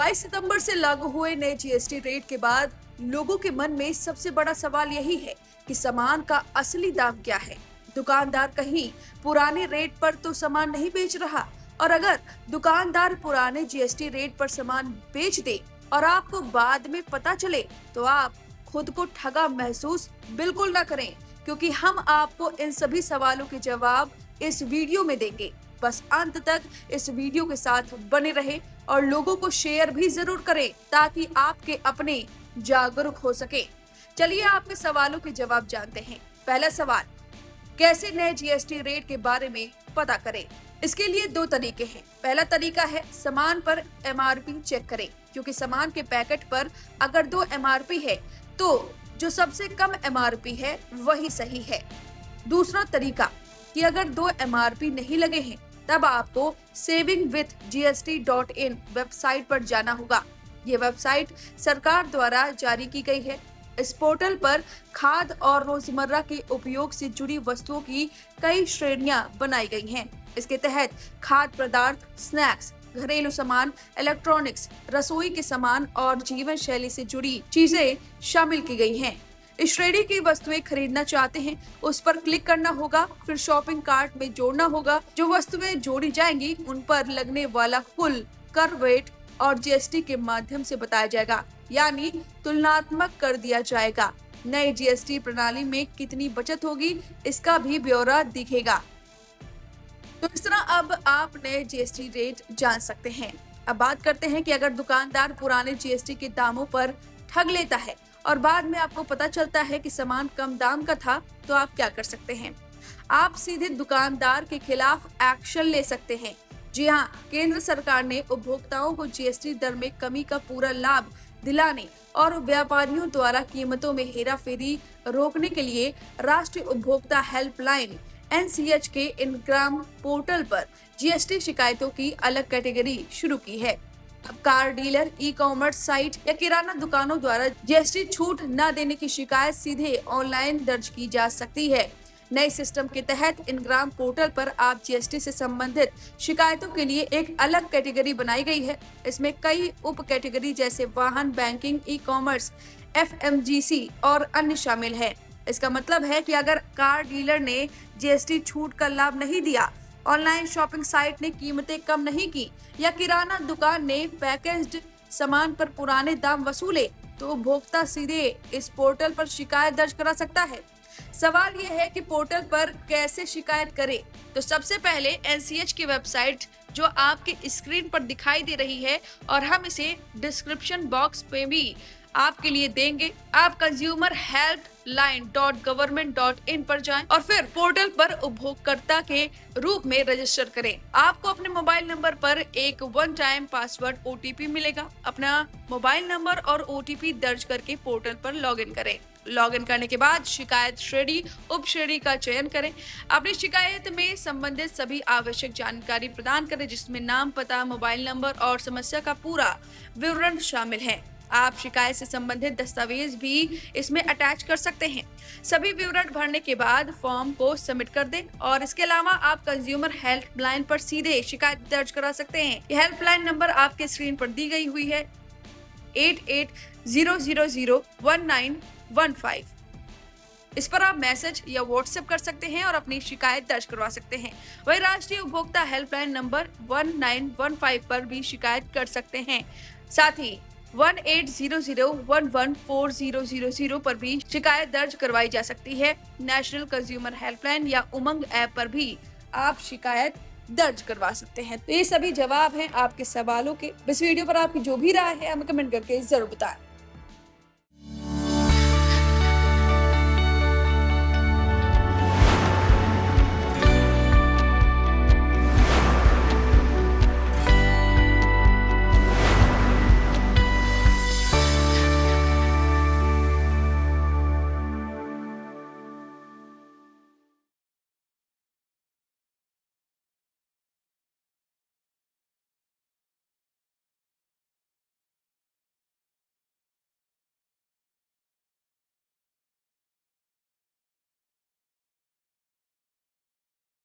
22 सितंबर से लागू हुए नए जीएसटी रेट के बाद लोगों के मन में सबसे बड़ा सवाल यही है कि सामान का असली दाम क्या है। दुकानदार कहीं पुराने रेट पर तो सामान नहीं बेच रहा, और अगर दुकानदार पुराने जीएसटी रेट पर सामान बेच दे और आपको बाद में पता चले तो आप खुद को ठगा महसूस बिल्कुल ना करें, क्योंकि हम आपको इन सभी सवालों के जवाब इस वीडियो में देंगे। बस अंत तक इस वीडियो के साथ बने रहे और लोगों को शेयर भी जरूर करें ताकि आपके अपने जागरूक हो सके। चलिए आपके सवालों के जवाब जानते हैं। पहला सवाल, कैसे नए जीएसटी रेट के बारे में पता करें? इसके लिए दो तरीके हैं। पहला तरीका है सामान पर एमआरपी चेक करें, क्योंकि सामान के पैकेट पर अगर 2 एमआरपी है तो जो सबसे कम एमआरपी है वही सही है। दूसरा तरीका कि अगर 2 एमआरपी नहीं लगे हैं तब आपको savingwithgst.in वेबसाइट पर जाना होगा। ये वेबसाइट सरकार द्वारा जारी की गई है। इस पोर्टल पर खाद्य और रोजमर्रा के उपयोग से जुड़ी वस्तुओं की कई श्रेणियां बनाई गई हैं। इसके तहत खाद्य पदार्थ, स्नैक्स, घरेलू सामान, इलेक्ट्रॉनिक्स, रसोई के सामान और जीवन शैली से जुड़ी चीजें शामिल की गई हैं। इस श्रेणी की वस्तुएं खरीदना चाहते हैं, उस पर क्लिक करना होगा, फिर शॉपिंग कार्ट में जोड़ना होगा। जो वस्तुएं जोड़ी जाएंगी उन पर लगने वाला कुल कर वेट और जीएसटी के माध्यम से बताया जाएगा, यानी तुलनात्मक कर दिया जाएगा। नई जीएसटी प्रणाली में कितनी बचत होगी इसका भी ब्यौरा दिखेगा। तो इस तरह अब आप नए जीएसटी रेट जान सकते हैं। अब बात करते हैं कि अगर दुकानदार पुराने जीएसटी के दामों पर ठग लेता है और बाद में आपको पता चलता है कि सामान कम दाम का था, तो आप क्या कर सकते हैं? आप सीधे दुकानदार के खिलाफ एक्शन ले सकते हैं। जी हाँ, केंद्र सरकार ने उपभोक्ताओं को जीएसटी दर में कमी का पूरा लाभ दिलाने और व्यापारियों द्वारा कीमतों में हेराफेरी रोकने के लिए राष्ट्रीय उपभोक्ता हेल्पलाइन NCH के इनग्राम पोर्टल पर जीएसटी शिकायतों की अलग कैटेगरी शुरू की है। अब car dealer, e commerce site या किराना दुकानों द्वारा जीएसटी छूट न देने की शिकायत सीधे ऑनलाइन दर्ज की जा सकती है। नए सिस्टम के तहत इनग्राम पोर्टल पर आप जीएसटी से संबंधित शिकायतों के लिए एक अलग कैटेगरी बनाई गई है। इसमें कई उप कैटेगरी जैसे वाहन, बैंकिंग, ई कॉमर्स, FMGC और अन्य शामिल है। इसका मतलब है कि अगर कार डीलर ने जीएसटी छूट का लाभ नहीं दिया, ऑनलाइन शॉपिंग साइट ने कीमतें कम नहीं की या किराना दुकान ने पैकेज्ड सामान पर पुराने दाम वसूले, तो उपभोक्ता सीधे इस पोर्टल पर शिकायत दर्ज करा सकता है। सवाल यह है कि पोर्टल पर कैसे शिकायत करें? तो सबसे पहले NCH की वेबसाइट जो आपके स्क्रीन पर दिखाई दे रही है और हम इसे डिस्क्रिप्शन बॉक्स पे भी आपके लिए देंगे। आप consumerhelpline.government.in पर जाएं और फिर पोर्टल पर उपभोक्ता के रूप में रजिस्टर करें। आपको अपने मोबाइल नंबर पर एक वन टाइम पासवर्ड OTP मिलेगा। अपना मोबाइल नंबर और OTP दर्ज करके पोर्टल पर लॉगिन करें। लॉगिन करने के बाद शिकायत श्रेणी, उप श्रेणी का चयन करें। अपनी शिकायत में संबंधित सभी आवश्यक जानकारी प्रदान करें, जिसमें नाम, पता, मोबाइल नंबर और समस्या का पूरा विवरण शामिल है। आप शिकायत से संबंधित दस्तावेज भी इसमें अटैच कर सकते हैं। सभी विवरण भरने के बाद फॉर्म को सबमिट कर दें और इसके अलावा आप कंज्यूमर हेल्पलाइन पर सीधे शिकायत दर्ज करा सकते हैं। यह हेल्पलाइन नंबर आपके स्क्रीन पर दी गई हुई है, 8800001915। इस पर आप मैसेज या व्हाट्सएप कर सकते हैं और अपनी शिकायत दर्ज करवा सकते हैं। वही राष्ट्रीय उपभोक्ता हेल्पलाइन नंबर 1915 पर भी शिकायत कर सकते हैं। साथ ही 1800114000 पर भी शिकायत दर्ज करवाई जा सकती है। नेशनल कंज्यूमर हेल्पलाइन या उमंग ऐप पर भी आप शिकायत दर्ज करवा सकते हैं। तो ये सभी जवाब हैं आपके सवालों के। इस वीडियो पर आपकी जो भी राय है हमें कमेंट करके जरूर बताएं।